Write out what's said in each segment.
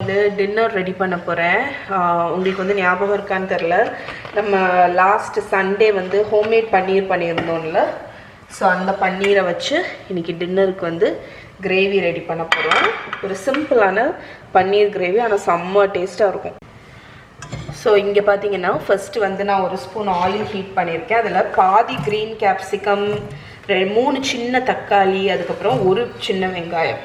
வந்து dinner ready பண்ண போகிறேன். உங்களுக்கு வந்து ஞாபகம் இருக்கான்னு தெரில, நம்ம லாஸ்ட் சண்டே வந்து ஹோம்மேட் பன்னீர் பண்ணியிருந்தோம்ல. ஸோ அந்த பன்னீரை வச்சு இன்றைக்கி டின்னருக்கு வந்து கிரேவி ரெடி பண்ண போகிறோம். ஒரு சிம்பிளான பன்னீர் கிரேவி, ஆனால் செம்ம டேஸ்ட்டாக இருக்கும். ஸோ இங்கே பார்த்தீங்கன்னா ஃபஸ்ட்டு வந்து நான் ஒரு ஸ்பூன் ஆயில் ஹீட் பண்ணியிருக்கேன். அதில் பாதி க்ரீன் கேப்சிகம், 3 சின்ன தக்காளி, அதுக்கப்புறம் ஒரு சின்ன வெங்காயம்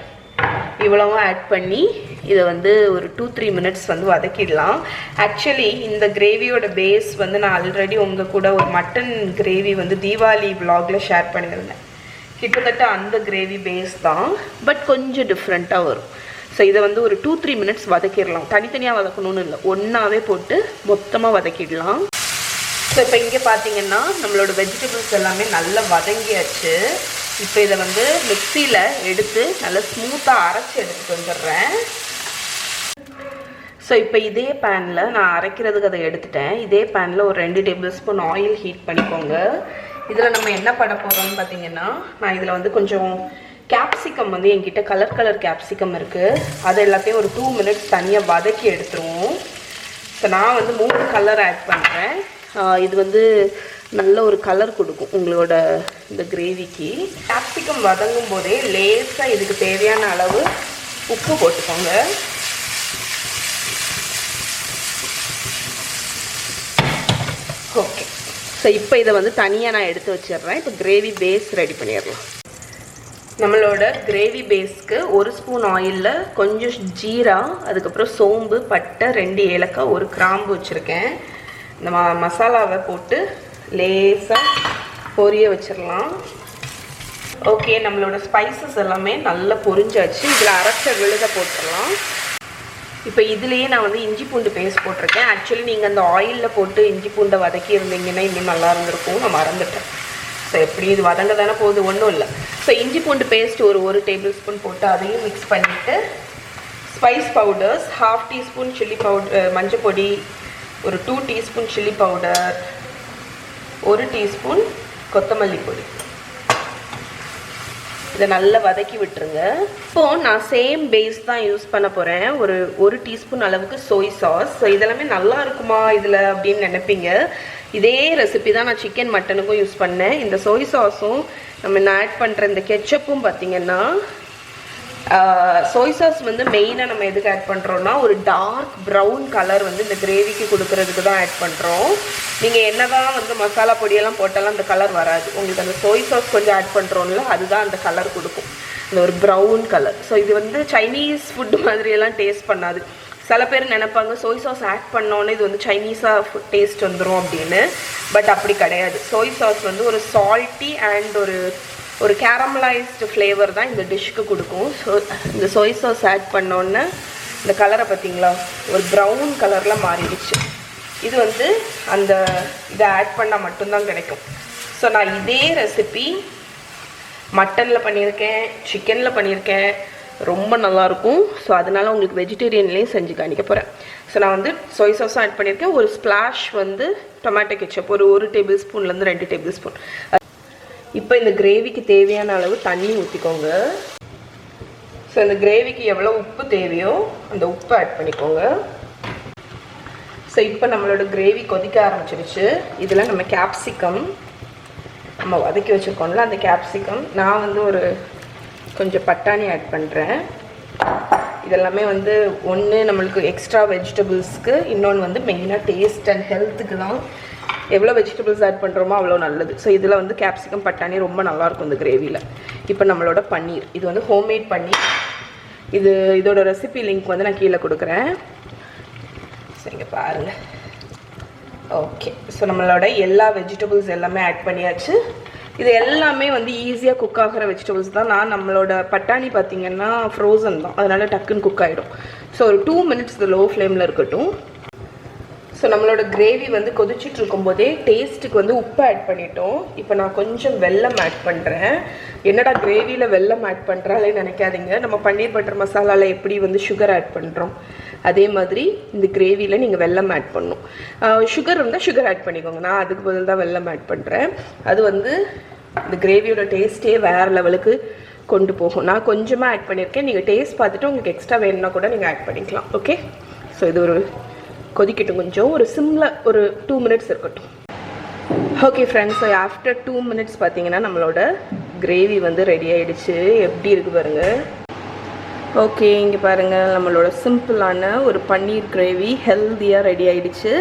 இவ்வளவும் ஆட் பண்ணி இதை வந்து ஒரு 2-3 மினிட்ஸ் வந்து வதக்கிடலாம். ஆக்சுவலி இந்த கிரேவியோட பேஸ் வந்து நான் ஆல்ரெடி உங்கள் கூட ஒரு மட்டன் கிரேவி வந்து தீபாவளி விலாகில் ஷேர் பண்ணியிருந்தேன். கிட்டத்தட்ட அந்த கிரேவி பேஸ் தான், பட் கொஞ்சம் டிஃப்ரெண்ட்டாக வரும். ஸோ இதை வந்து ஒரு 2-3 மினிட்ஸ் வதக்கிடலாம். தனித்தனியாக வதக்கணும்னு இல்லை, ஒன்றாவே போட்டு மொத்தமாக வதக்கிடலாம். ஸோ இப்போ இங்கே பார்த்தீங்கன்னா நம்மளோட வெஜிடபிள்ஸ் எல்லாமே நல்லா வதங்கியாச்சு. இப்போ இதை வந்து மிக்சியில் எடுத்து நல்லா ஸ்மூத்தாக அரைச்சி எடுத்துகிட்டு வந்துடுறேன். ஸோ இப்போ இதே பேனில் நான் அரைக்கிறதுக்கு அதை எடுத்துட்டேன். இதே பேனில் ஒரு 2 டேபிள் ஸ்பூன் ஆயில் ஹீட் பண்ணிக்கோங்க. இதில் நம்ம என்ன பண்ண போகிறோம்னு பார்த்தீங்கன்னா, நான் இதில் வந்து கொஞ்சம் கேப்சிகம் வந்து என்கிட்ட கலர் கேப்சிகம் இருக்குது. அது எல்லாத்தையும் ஒரு 2 மினிட்ஸ் தனியாக வதக்கி எடுத்துருவோம். ஸோ நான் வந்து 3 கலர் ஆட் பண்ணுறேன். இது வந்து நல்ல ஒரு கலர் கொடுக்கும் உங்களோட இந்த கிரேவிக்கு. கேப்சிகம் வதங்கும் போதே லேசாக இதுக்கு தேவையான அளவு உப்பு போட்டுக்கோங்க. ஓகே, ஸோ இப்போ இதை வந்து தனியாக நான் எடுத்து வச்சிடுறேன். இப்போ கிரேவி பேஸ் ரெடி பண்ணிடலாம். நம்மளோட கிரேவி பேஸ்க்கு 1 ஸ்பூன் ஆயிலில் கொஞ்சம் ஜீரா, அதுக்கப்புறம் சோம்பு, பட்டை, 2 ஏலக்காய், 1 கிராம்பு வச்சுருக்கேன். இந்த மசாலாவை போட்டு லேசாக பொரிய வச்சிடலாம். ஓகே, நம்மளோட ஸ்பைசஸ் எல்லாமே நல்லா பொரிஞ்சாச்சு. இதில் அரைச்ச விழுத போட்டுடலாம். இப்போ இதுலேயே நான் வந்து இஞ்சி பூண்டு பேஸ்ட் போட்டிருக்கேன். ஆக்சுவலி நீங்கள் அந்த ஆயிலில் போட்டு இஞ்சி பூண்டை வதக்கி இருந்தீங்கன்னா இன்னும் நல்லா இருந்திருக்கும். நான் மறந்துட்டேன். ஸோ எப்படி இது வதங்க தானே போகுது, ஒன்றும் இல்லை. ஸோ இஞ்சி பூண்டு பேஸ்ட் ஒரு டேபிள் ஸ்பூன் போட்டு அதையும் மிக்ஸ் பண்ணிவிட்டு, spice powders 1/2 teaspoon chilli powder, மஞ்சள் பொடி, ஒரு 2 டீஸ்பூன் சில்லி பவுடர், 1 டீஸ்பூன் கொத்தமல்லி பொடி, இதை நல்லா வதக்கி விட்டுருங்க. இப்போது நான் சேம் பேஸ் தான் யூஸ் பண்ண போகிறேன். ஒரு டீஸ்பூன் அளவுக்கு சோய் சாஸ். ஸோ இதெல்லாமே நல்லா இருக்குமா இதில் அப்படின்னு நினைப்பீங்க. இதே ரெசிபி தான் நான் சிக்கன் மட்டனுக்கும் யூஸ் பண்ணேன். இந்த சோய் சாஸும் நான் ஆட் பண்ணுற இந்த கெச்சப்பும் பார்த்திங்கன்னா, சோய் சாஸ் வந்து மெயினாக நம்ம எதுக்கு ஆட் பண்ணுறோன்னா, ஒரு டார்க் ப்ரௌன் கலர் வந்து இந்த கிரேவிக்கு கொடுக்கறதுக்கு தான் ஆட் பண்ணுறோம். நீங்கள் என்ன தான் வந்து மசாலா பொடியெல்லாம் போட்டாலும் அந்த கலர் வராது. உங்களுக்கு அந்த சோய் சாஸ் கொஞ்சம் ஆட் பண்ணுறோம்ல, அதுதான் அந்த கலர் கொடுக்கும், இந்த ஒரு ப்ரௌன் கலர். ஸோ இது வந்து சைனீஸ் ஃபுட்டு மாதிரியெல்லாம் டேஸ்ட் பண்ணாது. சில பேர் நினைப்பாங்க சோய் சாஸ் ஆட் பண்ணோன்னே இது வந்து சைனீஸாக டேஸ்ட் வந்துடும் அப்படின்னு. பட் அப்படி கிடையாது. சோய் சாஸ் வந்து ஒரு சால்ட்டி அண்ட் ஒரு கேரமலைஸ்டு ஃப்ளேவர் தான் இந்த டிஷ்க்கு கொடுக்கும். ஸோ இந்த சோய் சாஸ் ஆட் பண்ணோன்னே இந்த கலரை பார்த்தீங்களா, ஒரு ப்ரௌன் கலரில் மாறிடுச்சு. இது வந்து அந்த இதை ஆட் பண்ணால் மட்டும்தான் கிடைக்கும். ஸோ நான் இதே ரெசிபி மட்டனில் பண்ணியிருக்கேன், சிக்கனில் பண்ணியிருக்கேன், ரொம்ப நல்லாயிருக்கும். ஸோ அதனால் உங்களுக்கு வெஜிடேரியன்லேயும் செஞ்சு காணிக்க போகிறேன். ஸோ நான் வந்து சோய் சாஸும் ஆட் பண்ணியிருக்கேன். ஒரு ஸ்ப்ளாஷ் வந்து டொமேட்டோ கெச்சப், ஒரு டேபிள் ஸ்பூன்லேருந்து 2 டேபிள் ஸ்பூன். இப்போ இந்த கிரேவிக்கு தேவையான அளவு தண்ணி ஊற்றிக்கோங்க. ஸோ இந்த கிரேவிக்கு எவ்வளோ உப்பு தேவையோ அந்த உப்பை ஆட் பண்ணிக்கோங்க. ஸோ இப்போ நம்மளோட கிரேவி கொதிக்க ஆரம்பிச்சிருச்சு. இதில் நம்ம கேப்சிகம் நம்ம வதக்கி வச்சுருக்கோம்ல, அந்த கேப்சிகம், நான் வந்து கொஞ்சம் பட்டாணி ஆட் பண்ணுறேன். இதெல்லாமே வந்து ஒன்று நம்மளுக்கு எக்ஸ்ட்ரா வெஜிடபிள்ஸ்க்கு, இன்னொன்று வந்து மெயினாக டேஸ்ட் அண்ட் ஹெல்த்துக்கு தான். எவ்வளோ வெஜிடபிள்ஸ் ஆட் பண்ணுறோமோ அவ்வளோ நல்லது. ஸோ இதில் வந்து கேப்சிகம், பட்டாணி ரொம்ப நல்லாயிருக்கும் இந்த கிரேவியில். இப்போ நம்மளோட பன்னீர், இது வந்து ஹோம்மேட் பன்னீர். இதோட ரெசிபி லிங்க் வந்து நான் கீழே கொடுக்குறேன். சரிங்க, பாருங்கள். ஓகே, ஸோ நம்மளோட எல்லா வெஜிடபிள்ஸ் எல்லாமே ஆட் பண்ணியாச்சு. இது எல்லாமே வந்து ஈஸியாக குக் ஆகிற வெஜிடபிள்ஸ் தான். நம்மளோட பட்டாணி பார்த்திங்கன்னா ஃப்ரோசன் தான், அதனால் டக்குன்னு குக் ஆகிடும். ஸோ ஒரு 2 மினிட்ஸ் லோ ஃப்ளேமில் இருக்கட்டும். ஸோ நம்மளோட கிரேவி வந்து கொதிச்சுட்டு இருக்கும்போதே டேஸ்ட்டுக்கு வந்து உப்பு ஆட் பண்ணிட்டோம். இப்போ நான் கொஞ்சம் வெல்லம் ஆட் பண்ணுறேன். என்னடா கிரேவியில் வெல்லம் ஆட் பண்ணுறாலே நினைக்காதீங்க. நம்ம பன்னீர் பட்டர் மசாலாவில் எப்படி வந்து சுகர் ஆட் பண்ணுறோம், அதே மாதிரி இந்த கிரேவியில் நீங்கள் வெல்லம் ஆட் பண்ணணும். சுகர் இருந்தால் சுகர் ஆட் பண்ணிக்கோங்க. நான் அதுக்கு பதில் தான் வெல்லம் ஆட் பண்ணுறேன். அது வந்து இந்த கிரேவியோட டேஸ்ட்டே வேறு லெவலுக்கு கொண்டு போகும். நான் கொஞ்சமாக ஆட் பண்ணியிருக்கேன். நீங்கள் டேஸ்ட் பார்த்துட்டு உங்களுக்கு எக்ஸ்ட்ரா வேணும்னா கூட நீங்கள் ஆட் பண்ணிக்கலாம். ஓகே, ஸோ இது ஒரு கொதிக்கட்டும், கொஞ்சம் ஒரு சிம்மில் ஒரு 2 மினிட்ஸ் இருக்கட்டும். Okay friends, so after 2 minutes பார்த்தீங்கன்னா நம்மளோட கிரேவி வந்து ரெடி ஆகிடுச்சு. எப்படி இருக்குது பாருங்கள். ஓகே, இங்கே பாருங்கள், நம்மளோட சிம்பிளான ஒரு பன்னீர் கிரேவி ஹெல்த்தியாக ரெடி ஆகிடுச்சு.